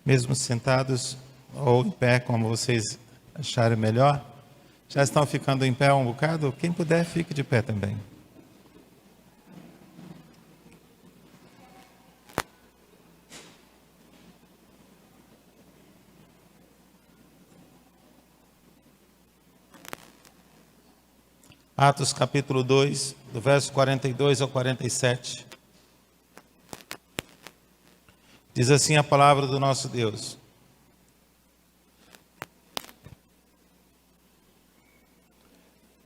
mesmo sentados ou em pé, como vocês acharem melhor. Já estão ficando em pé um bocado? Quem puder, fique de pé também. Atos capítulo 2, do verso 42 ao 47. Diz assim a palavra do nosso Deus.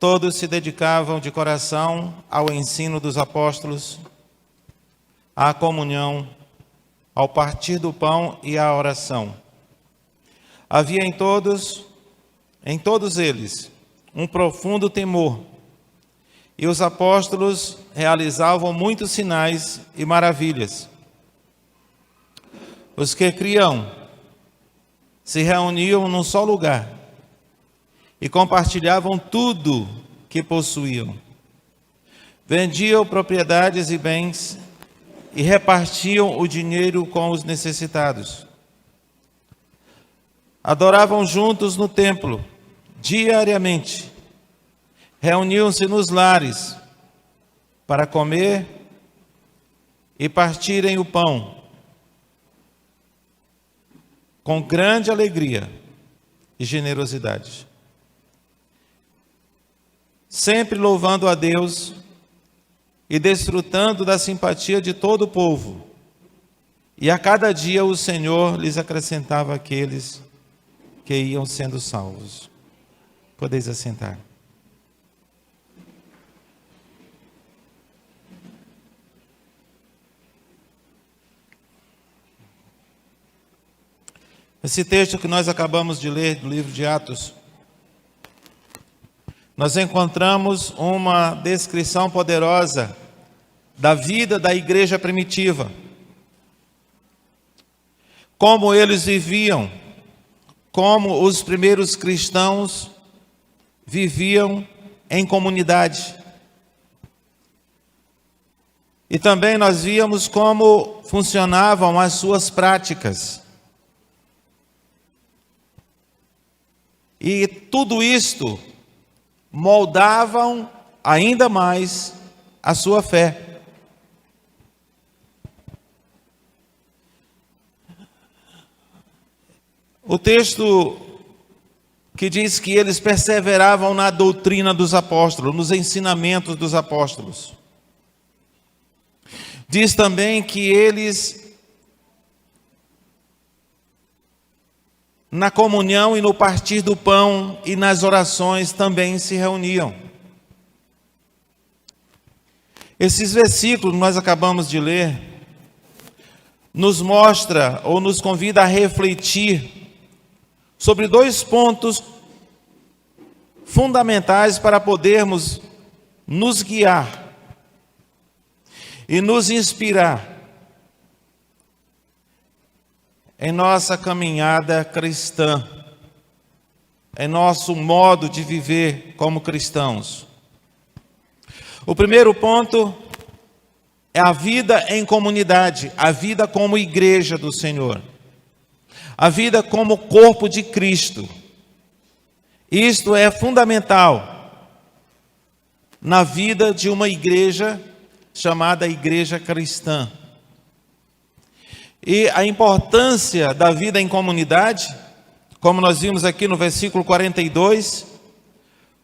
Todos se dedicavam de coração ao ensino dos apóstolos, à comunhão, ao partir do pão e à oração. Havia em todos eles, um profundo temor, e os apóstolos realizavam muitos sinais e maravilhas. Os que criam se reuniam num só lugar e compartilhavam tudo que possuíam. Vendiam propriedades e bens e repartiam o dinheiro com os necessitados. Adoravam juntos no templo, diariamente. Reuniam-se nos lares para comer e partirem o pão com grande alegria e generosidade, sempre louvando a Deus e desfrutando da simpatia de todo o povo. E a cada dia o Senhor lhes acrescentava aqueles que iam sendo salvos. Podeis assentar. Esse texto que nós acabamos de ler do livro de Atos, nós encontramos uma descrição poderosa da vida da igreja primitiva. Como eles viviam, como os primeiros cristãos viviam em comunidade. E também nós víamos como funcionavam as suas práticas. E tudo isto moldavam ainda mais a sua fé. O texto que diz que eles perseveravam na doutrina dos apóstolos, nos ensinamentos dos apóstolos. Diz também que eles, na comunhão e no partir do pão e nas orações também se reuniam. Esses versículos que nós acabamos de ler nos mostra ou nos convida a refletir sobre dois pontos fundamentais para podermos nos guiar e nos inspirar em nossa caminhada cristã, em nosso modo de viver como cristãos. O primeiro ponto é a vida em comunidade, a vida como igreja do Senhor, a vida como corpo de Cristo. Isto é fundamental na vida de uma igreja chamada igreja cristã. E a importância da vida em comunidade, como nós vimos aqui no versículo 42,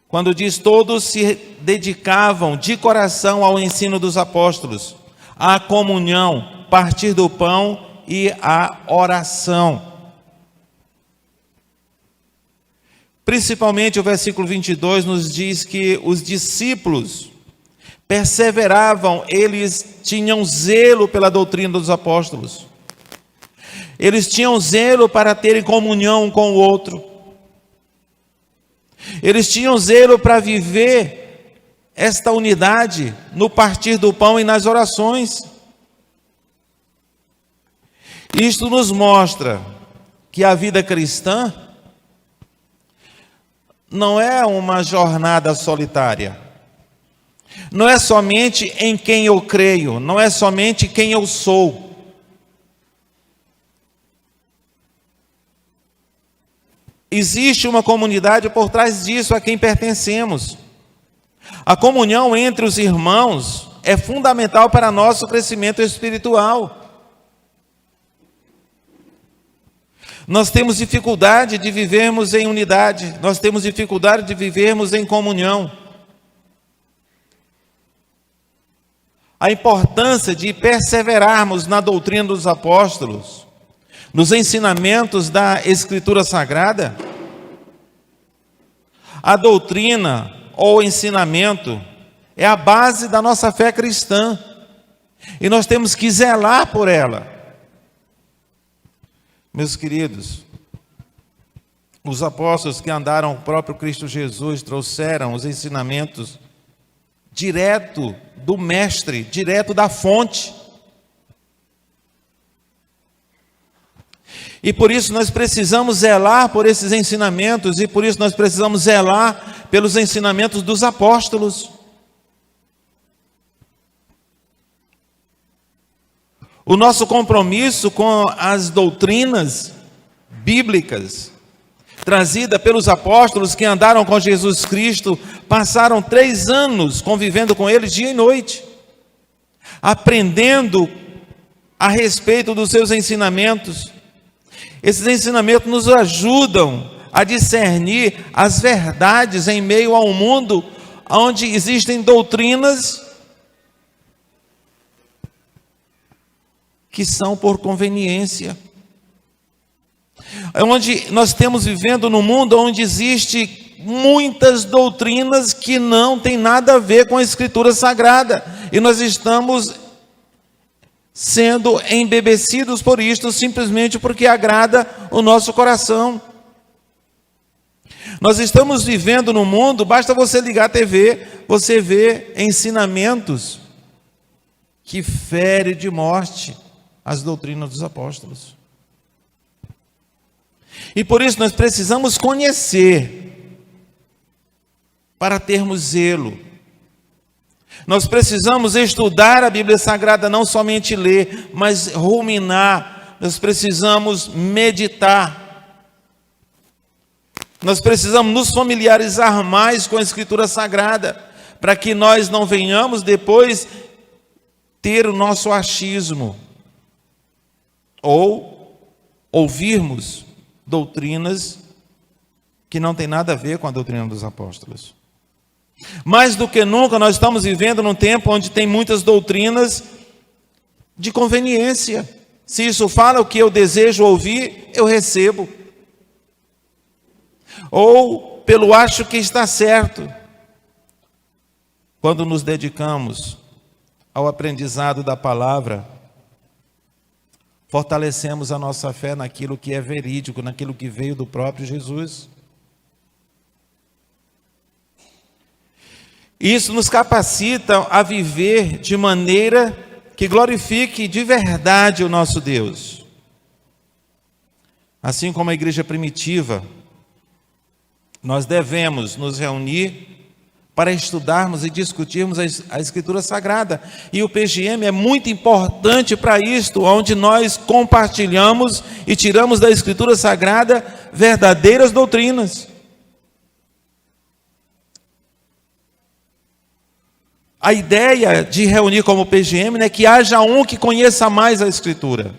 quando diz: todos se dedicavam de coração ao ensino dos apóstolos, à comunhão, partir do pão e à oração. Principalmente o versículo 22 nos diz que os discípulos perseveravam, eles tinham zelo pela doutrina dos apóstolos. Eles tinham zelo para terem comunhão um com o outro. Eles tinham zelo para viver esta unidade no partir do pão e nas orações. Isto nos mostra que a vida cristã não é uma jornada solitária. Não é somente em quem eu creio, não é somente quem eu sou. existe uma comunidade por trás disso a quem pertencemos. A comunhão entre os irmãos é fundamental para nosso crescimento espiritual. Nós temos dificuldade de vivermos em unidade, nós temos dificuldade de vivermos em comunhão. A importância de perseverarmos na doutrina dos apóstolos, nos ensinamentos da Escritura Sagrada. A doutrina ou ensinamento é a base da nossa fé cristã, e nós temos que zelar por ela. Meus queridos, os apóstolos que andaram com o próprio Cristo Jesus trouxeram os ensinamentos direto do mestre, direto da fonte. E por isso nós precisamos zelar por esses ensinamentos, e por isso nós precisamos zelar pelos ensinamentos dos apóstolos. O nosso compromisso com as doutrinas bíblicas, trazida pelos apóstolos que andaram com Jesus Cristo, passaram 3 anos convivendo com Ele dia e noite, aprendendo a respeito dos seus ensinamentos. Esses ensinamentos nos ajudam a discernir as verdades em meio a um mundo onde existem doutrinas que são por conveniência. É onde nós estamos vivendo num mundo onde existe muitas doutrinas que não tem nada a ver com a Escritura Sagrada, e nós estamos sendo embebecidos por isto simplesmente porque agrada o nosso coração. Nós estamos vivendo num mundo, basta você ligar a TV, você vê ensinamentos que ferem de morte as doutrinas dos apóstolos. E por isso nós precisamos conhecer para termos zelo. Nós precisamos estudar a Bíblia Sagrada, não somente ler, mas ruminar. Nós precisamos meditar. Nós precisamos nos familiarizar mais com a Escritura Sagrada, para que nós não venhamos depois ter o nosso achismo, ou ouvirmos doutrinas que não tem nada a ver com a doutrina dos apóstolos. Mais do que nunca, nós estamos vivendo num tempo onde tem muitas doutrinas de conveniência. Se isso fala o que eu desejo ouvir, eu recebo. Ou pelo acho que está certo. Quando nos dedicamos ao aprendizado da palavra, fortalecemos a nossa fé naquilo que é verídico, naquilo que veio do próprio Jesus. Isso nos capacita a viver de maneira que glorifique de verdade o nosso Deus. Assim como a igreja primitiva, nós devemos nos reunir para estudarmos e discutirmos a Escritura Sagrada. E o PGM é muito importante para isto, onde nós compartilhamos e tiramos da Escritura Sagrada verdadeiras doutrinas. A ideia de reunir como PGM é que haja um que conheça mais a Escritura.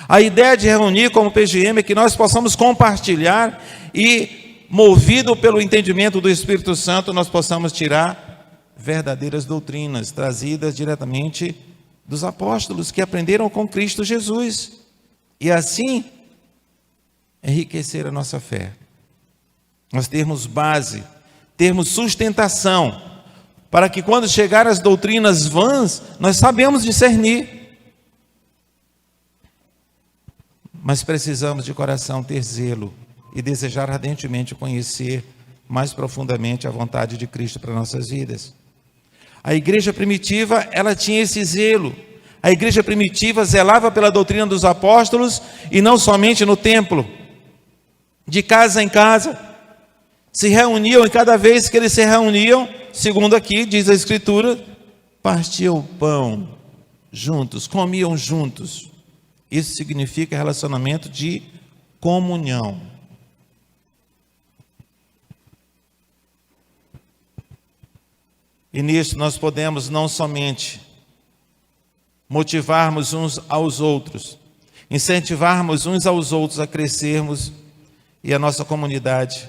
A ideia de reunir como PGM é que nós possamos compartilhar e, movido pelo entendimento do Espírito Santo, nós possamos tirar verdadeiras doutrinas trazidas diretamente dos apóstolos que aprenderam com Cristo Jesus. E assim, enriquecer a nossa fé. Nós termos base, termos sustentação, para que quando chegar as doutrinas vãs, nós sabemos discernir. Mas precisamos de coração ter zelo e desejar ardentemente conhecer mais profundamente a vontade de Cristo para nossas vidas. A igreja primitiva, ela tinha esse zelo. A igreja primitiva zelava pela doutrina dos apóstolos, e não somente no templo, de casa em casa, se reuniam, e cada vez que eles se reuniam, segundo aqui diz a Escritura, partiam o pão juntos, comiam juntos. Isso significa relacionamento de comunhão. E nisso nós podemos não somente motivarmos uns aos outros, incentivarmos uns aos outros a crescermos e a nossa comunidade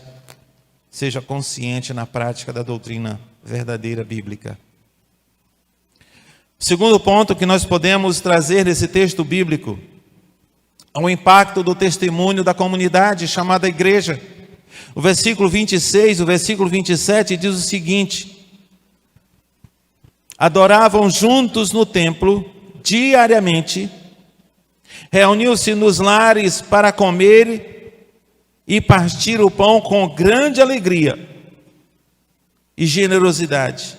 seja consciente na prática da doutrina verdadeira bíblica. O segundo ponto que nós podemos trazer nesse texto bíblico é o impacto do testemunho da comunidade chamada igreja. O versículo 26, o versículo 27 diz o seguinte: adoravam juntos no templo diariamente, reuniam-se nos lares para comer e partir o pão com grande alegria e generosidade.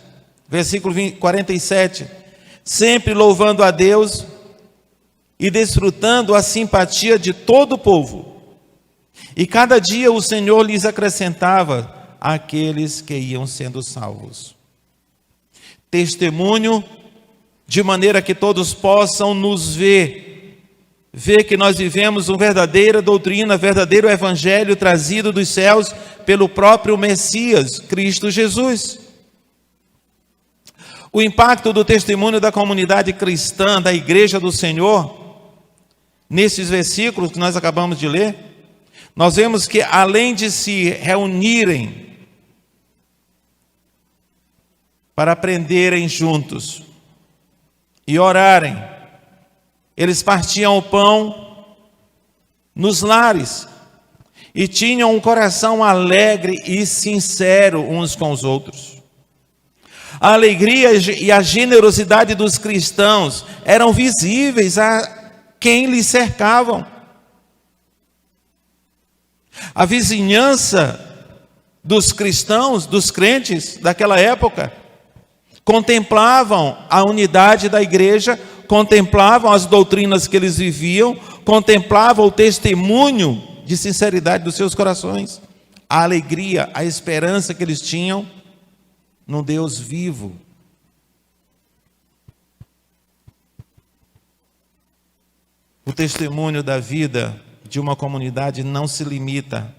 Versículo 47, sempre louvando a Deus e desfrutando a simpatia de todo o povo. E cada dia o Senhor lhes acrescentava aqueles que iam sendo salvos. Testemunho de maneira que todos possam nos ver que nós vivemos uma verdadeira doutrina, verdadeiro evangelho trazido dos céus pelo próprio Messias, Cristo Jesus. O impacto do testemunho da comunidade cristã, da igreja do Senhor, nesses versículos que nós acabamos de ler, nós vemos que além de se reunirem para aprenderem juntos e orarem, eles partiam o pão nos lares e tinham um coração alegre e sincero uns com os outros. A alegria e a generosidade dos cristãos eram visíveis a quem lhes cercavam. A vizinhança dos cristãos, dos crentes daquela época, contemplavam a unidade da igreja, contemplavam as doutrinas que eles viviam, contemplavam o testemunho de sinceridade dos seus corações, a alegria, a esperança que eles tinham no Deus vivo. O testemunho da vida de uma comunidade não se limita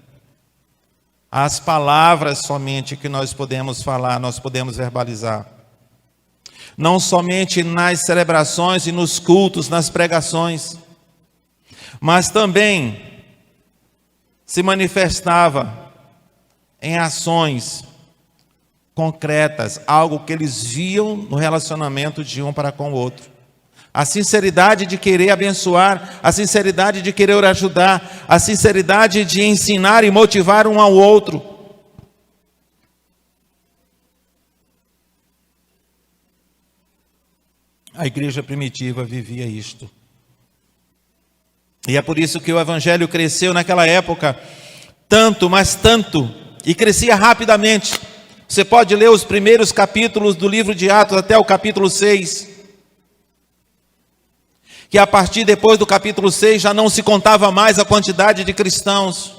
às palavras somente que nós podemos falar, nós podemos verbalizar. Não somente nas celebrações e nos cultos, nas pregações, mas também se manifestava em ações concretas, algo que eles viam no relacionamento de um para com o outro. A sinceridade de querer abençoar, a sinceridade de querer ajudar, a sinceridade de ensinar e motivar um ao outro. A igreja primitiva vivia isto. E é por isso que o evangelho cresceu naquela época tanto, mas tanto, e crescia rapidamente. Você pode ler os primeiros capítulos do livro de Atos até o capítulo 6. Que a partir depois do capítulo 6 já não se contava mais a quantidade de cristãos.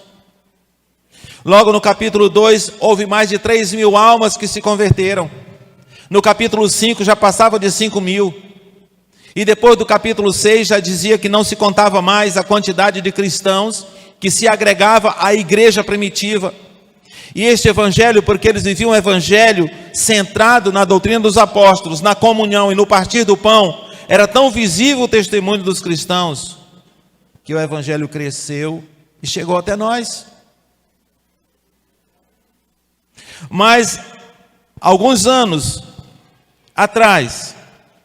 Logo no capítulo 2 houve mais de 3.000 almas que se converteram. No capítulo 5 já passava de 5.000. E depois do capítulo 6 já dizia que não se contava mais a quantidade de cristãos que se agregava à igreja primitiva. E este evangelho, porque eles viviam um evangelho centrado na doutrina dos apóstolos, na comunhão e no partir do pão, era tão visível o testemunho dos cristãos, que o evangelho cresceu e chegou até nós. Mas, alguns anos atrás,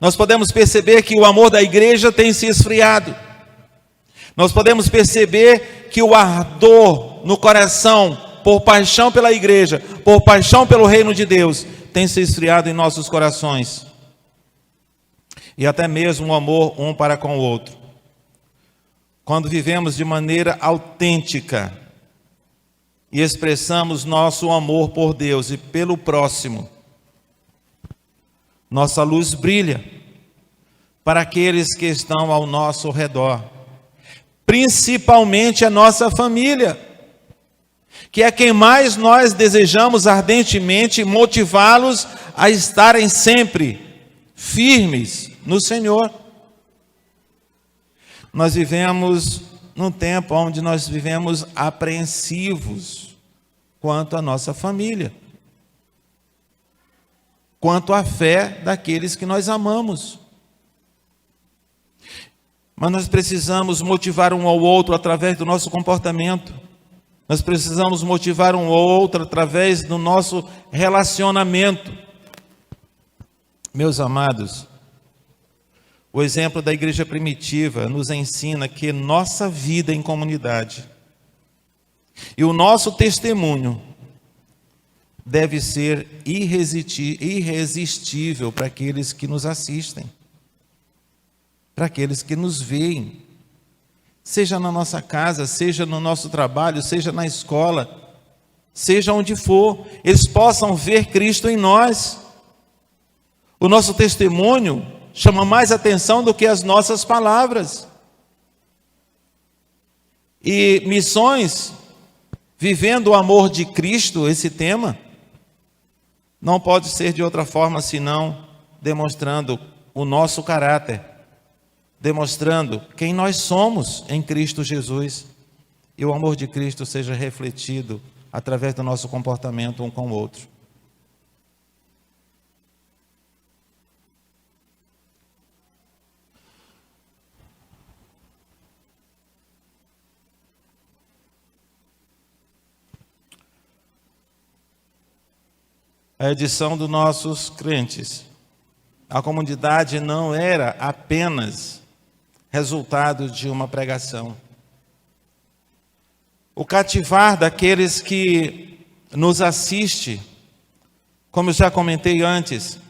nós podemos perceber que o amor da igreja tem se esfriado. Nós podemos perceber que o ardor no coração, por paixão pela igreja, por paixão pelo reino de Deus, tem se esfriado em nossos corações. E até mesmo o amor um para com o outro. Quando vivemos de maneira autêntica e expressamos nosso amor por Deus e pelo próximo, nossa luz brilha para aqueles que estão ao nosso redor, principalmente a nossa família, que é quem mais nós desejamos ardentemente motivá-los a estarem sempre firmes no Senhor. Nós vivemos num tempo onde nós vivemos apreensivos quanto à nossa família. quanto à fé daqueles que nós amamos. Mas nós precisamos motivar um ao outro através do nosso comportamento. Nós precisamos motivar um ao outro através do nosso relacionamento. Meus amados, o exemplo da igreja primitiva nos ensina que nossa vida em comunidade e o nosso testemunho deve ser irresistível para aqueles que nos assistem, para aqueles que nos veem, seja na nossa casa, seja no nosso trabalho, seja na escola, seja onde for, eles possam ver Cristo em nós. O nosso testemunho chama mais atenção do que as nossas palavras. E missões, vivendo o amor de Cristo, esse tema, não pode ser de outra forma senão demonstrando o nosso caráter, demonstrando quem nós somos em Cristo Jesus, e o amor de Cristo seja refletido através do nosso comportamento um com o outro. A edição dos nossos crentes. A comunidade não era apenas resultado de uma pregação. O cativar daqueles que nos assistem, como eu já comentei antes,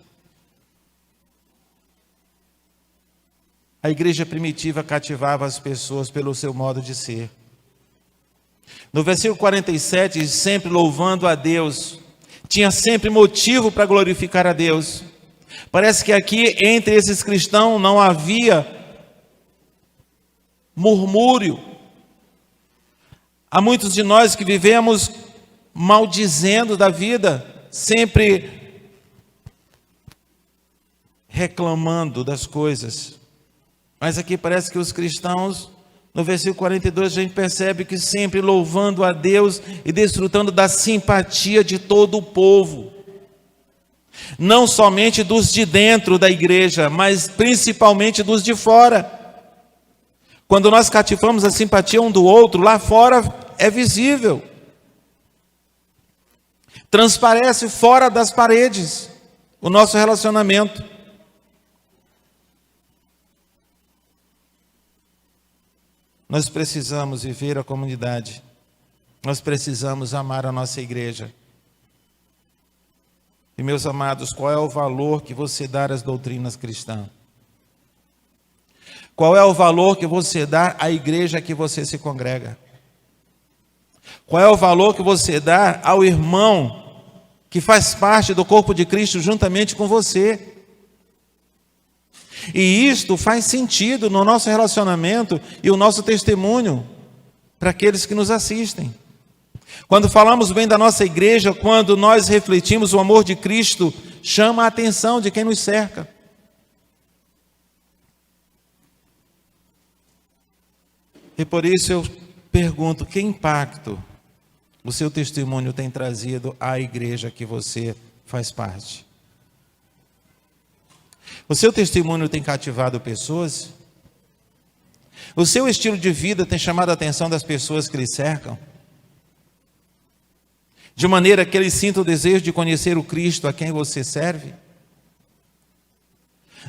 a igreja primitiva cativava as pessoas pelo seu modo de ser. No versículo 47, sempre louvando a Deus, tinha sempre motivo para glorificar a Deus. Parece que aqui entre esses cristãos não havia murmúrio. Há muitos de nós que vivemos maldizendo da vida, sempre reclamando das coisas. Mas aqui parece que os cristãos, no versículo 42, a gente percebe que sempre louvando a Deus e desfrutando da simpatia de todo o povo. Não somente dos de dentro da igreja, mas principalmente dos de fora. Quando nós cativamos a simpatia um do outro, lá fora é visível. Transparece fora das paredes o nosso relacionamento. Nós precisamos viver a comunidade. Nós precisamos amar a nossa igreja. E, meus amados, qual é o valor que você dá às doutrinas cristãs? Qual é o valor que você dá à igreja que você se congrega? Qual é o valor que você dá ao irmão que faz parte do corpo de Cristo juntamente com você? E isto faz sentido no nosso relacionamento e o nosso testemunho para aqueles que nos assistem. Quando falamos bem da nossa igreja, quando nós refletimos o amor de Cristo, chama a atenção de quem nos cerca. E por isso eu pergunto, que impacto o seu testemunho tem trazido à igreja que você faz parte? O seu testemunho tem cativado pessoas? O seu estilo de vida tem chamado a atenção das pessoas que lhe cercam? De maneira que eles sintam o desejo de conhecer o Cristo a quem você serve?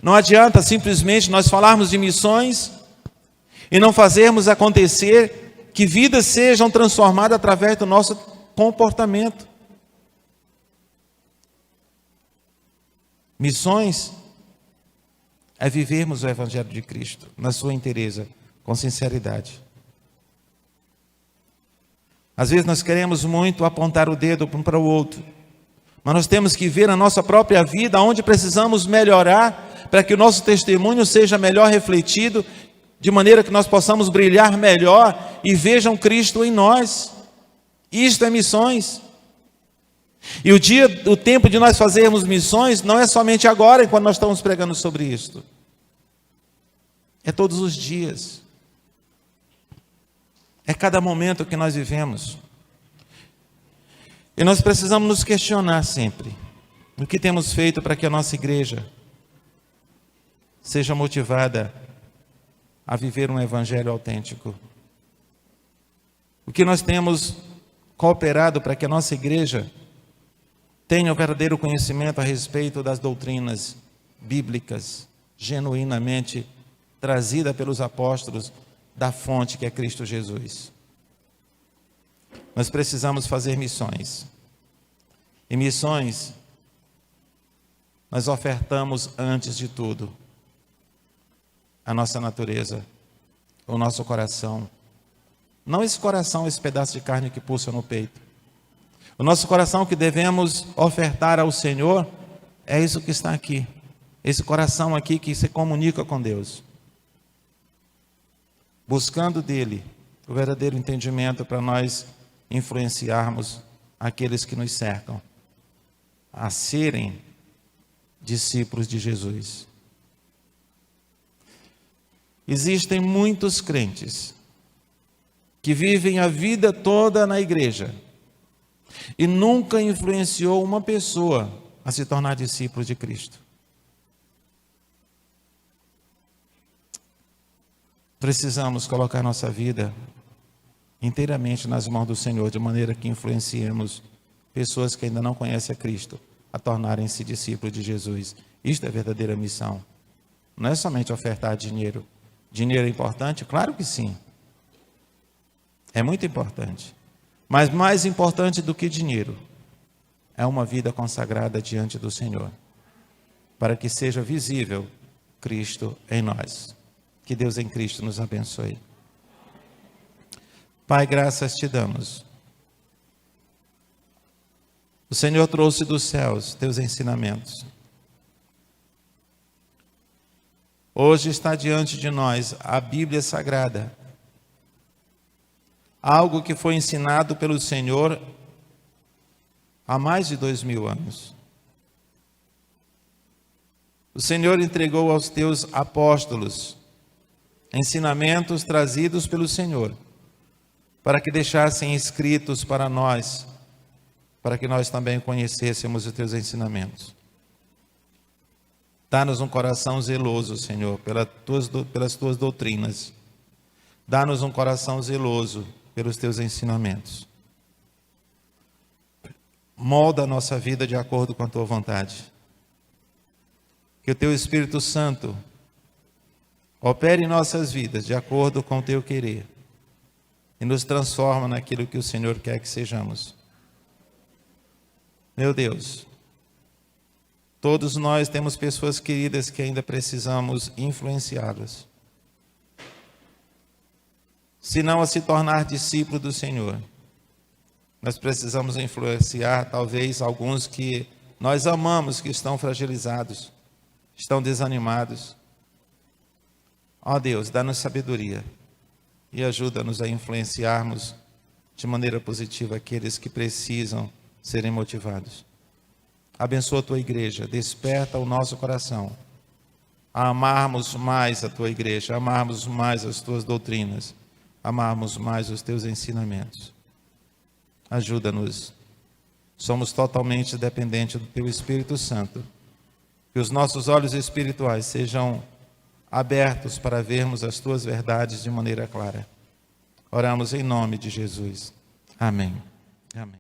Não adianta simplesmente nós falarmos de missões e não fazermos acontecer que vidas sejam transformadas através do nosso comportamento. Missões é vivermos o Evangelho de Cristo na sua inteireza, com sinceridade. Às vezes nós queremos muito apontar o dedo um para o outro, mas nós temos que ver a nossa própria vida, onde precisamos melhorar, para que o nosso testemunho seja melhor refletido, de maneira que nós possamos brilhar melhor e vejam Cristo em nós. Isto é missões. E o tempo de nós fazermos missões não é somente agora, quando nós estamos pregando sobre isto. É todos os dias. É cada momento que nós vivemos. E nós precisamos nos questionar sempre. O que temos feito para que a nossa igreja seja motivada a viver um evangelho autêntico? O que nós temos cooperado para que a nossa igreja tenha o verdadeiro conhecimento a respeito das doutrinas bíblicas, genuinamente trazida pelos apóstolos da fonte que é Cristo Jesus? Nós precisamos fazer missões. E missões nós ofertamos antes de tudo a nossa natureza, o nosso coração. Não esse coração, esse pedaço de carne que pulsa no peito. O nosso coração que devemos ofertar ao Senhor é isso que está aqui. Esse coração aqui que se comunica com Deus. Buscando dele o verdadeiro entendimento para nós influenciarmos aqueles que nos cercam a serem discípulos de Jesus. Existem muitos crentes que vivem a vida toda na igreja e nunca influenciou uma pessoa a se tornar discípulo de Cristo. Precisamos colocar nossa vida inteiramente nas mãos do Senhor, de maneira que influenciemos pessoas que ainda não conhecem a Cristo a tornarem-se discípulos de Jesus. Isto é verdadeira missão. Não é somente ofertar dinheiro. Dinheiro é importante? Claro que sim. É muito importante. Mas mais importante do que dinheiro é uma vida consagrada diante do Senhor, para que seja visível Cristo em nós. Que Deus em Cristo nos abençoe. Pai, graças te damos. O Senhor trouxe dos céus teus ensinamentos. Hoje está diante de nós a Bíblia Sagrada. Algo que foi ensinado pelo Senhor há mais de 2000 anos. O Senhor entregou aos teus apóstolos ensinamentos trazidos pelo Senhor, para que deixassem escritos para nós, para que nós também conhecêssemos os teus ensinamentos. Dá-nos um coração zeloso, Senhor, pelas tuas doutrinas. Dá-nos um coração zeloso pelos teus ensinamentos. Molda a nossa vida de acordo com a tua vontade. Que o teu Espírito Santo opere em nossas vidas de acordo com o teu querer e nos transforma naquilo que o Senhor quer que sejamos. Meu Deus, todos nós temos pessoas queridas que ainda precisamos influenciá-las. Se não a se tornar discípulo do Senhor, nós precisamos influenciar talvez alguns que nós amamos, que estão fragilizados, estão desanimados. Ó Deus, dá-nos sabedoria e ajuda-nos a influenciarmos de maneira positiva aqueles que precisam serem motivados. Abençoa a tua igreja, desperta o nosso coração a amarmos mais a tua igreja, a amarmos mais as tuas doutrinas, amarmos mais os teus ensinamentos. Ajuda-nos. Somos totalmente dependentes do teu Espírito Santo. Que os nossos olhos espirituais sejam abertos para vermos as tuas verdades de maneira clara. Oramos em nome de Jesus. Amém. Amém.